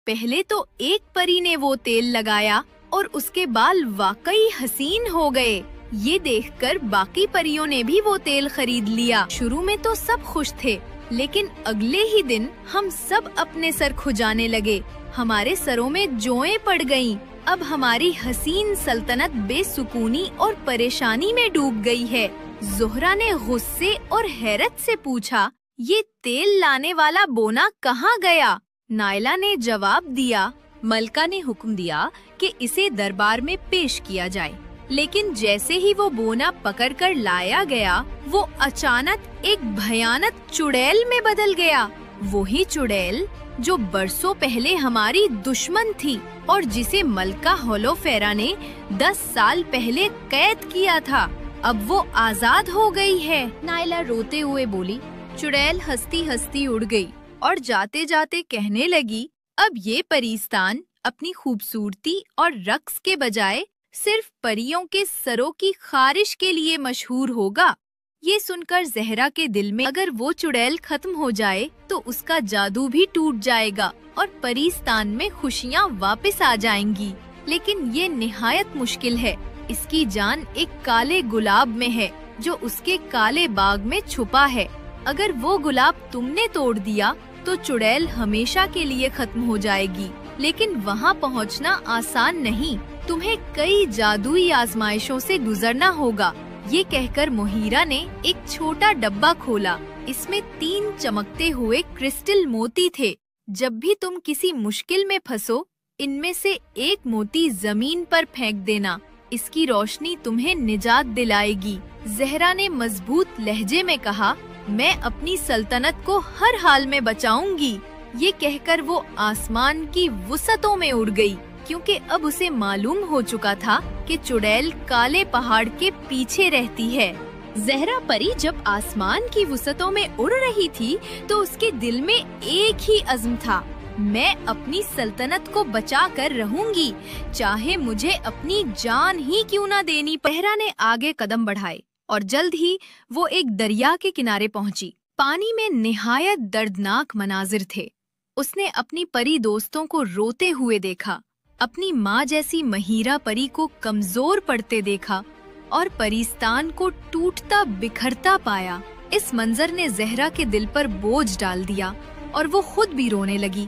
पहले तो एक परी ने वो तेल लगाया और उसके बाल वाकई हसीन हो गए। ये देखकर बाकी परियों ने भी वो तेल खरीद लिया। शुरू में तो सब खुश थे, लेकिन अगले ही दिन हम सब अपने सर खुजाने लगे। हमारे सरों में जोएं पड़ गईं। अब हमारी हसीन सल्तनत बेसुकूनी और परेशानी में डूब गई है। ज़ोहरा ने गुस्से और हैरत से पूछा, ये तेल लाने वाला बोना कहाँ गया? नायला ने जवाब दिया, मलका ने हुक्म दिया कि इसे दरबार में पेश किया जाए। लेकिन जैसे ही वो बोना पकड़कर लाया गया, वो अचानक एक भयानक चुड़ैल में बदल गया। वही चुड़ैल जो बरसों पहले हमारी दुश्मन थी और जिसे मलका होलोफेरा ने 10 साल पहले कैद किया था। अब वो आजाद हो गई है। नायला रोते हुए बोली। चुड़ैल हंसती हंसती उड़ गई और जाते जाते कहने लगी, अब ये परिस्तान अपनी खूबसूरती और रक्स के बजाय सिर्फ परियों के सरों की खारिश के लिए मशहूर होगा। ये सुनकर ज़हरा के दिल में अगर वो चुड़ैल खत्म हो जाए तो उसका जादू भी टूट जाएगा और परिस्तान में खुशियाँ वापस आ जाएंगी। लेकिन ये निहायत मुश्किल है। इसकी जान एक काले गुलाब में है जो उसके काले बाग में छुपा है। अगर वो गुलाब तुमने तोड़ दिया तो चुड़ैल हमेशा के लिए खत्म हो जाएगी। लेकिन वहाँ पहुँचना आसान नहीं, तुम्हें कई जादुई आजमाइशों से गुजरना होगा। ये कहकर मोहीरा ने एक छोटा डब्बा खोला। इसमें 3 चमकते हुए क्रिस्टल मोती थे। जब भी तुम किसी मुश्किल में फंसो, इनमें से एक मोती जमीन पर फेंक देना। इसकी रोशनी तुम्हें निजात दिलाएगी। ज़हरा ने मजबूत लहजे में कहा, मैं अपनी सल्तनत को हर हाल में बचाऊंगी। ये कहकर वो आसमान की वुसअतों में उड़ गई, क्योंकि अब उसे मालूम हो चुका था कि चुड़ैल काले पहाड़ के पीछे रहती है। ज़हरा परी जब आसमान की वुसअतों में उड़ रही थी तो उसके दिल में एक ही अज़्म था, मैं अपनी सल्तनत को बचा कर रहूंगी, चाहे मुझे अपनी जान ही क्यों न देनी। ज़हरा ने आगे कदम बढ़ाए और जल्द ही वो एक दरिया के किनारे पहुंची। पानी में निहायत दर्दनाक मनाजिर थे। उसने अपनी परी दोस्तों को रोते हुए देखा, अपनी माँ जैसी महीरा परी को कमजोर पड़ते देखा और परिस्तान को टूटता बिखरता पाया। इस मंजर ने ज़हरा के दिल पर बोझ डाल दिया और वो खुद भी रोने लगी।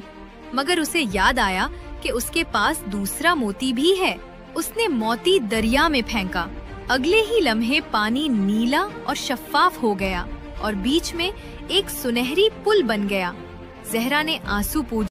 मगर उसे याद आया कि उसके पास दूसरा मोती भी है। उसने मोती दरिया में फेंका। अगले ही लम्हे पानी नीला और शफाफ हो गया और बीच में एक सुनहरी पुल बन गया। ज़हरा ने आंसू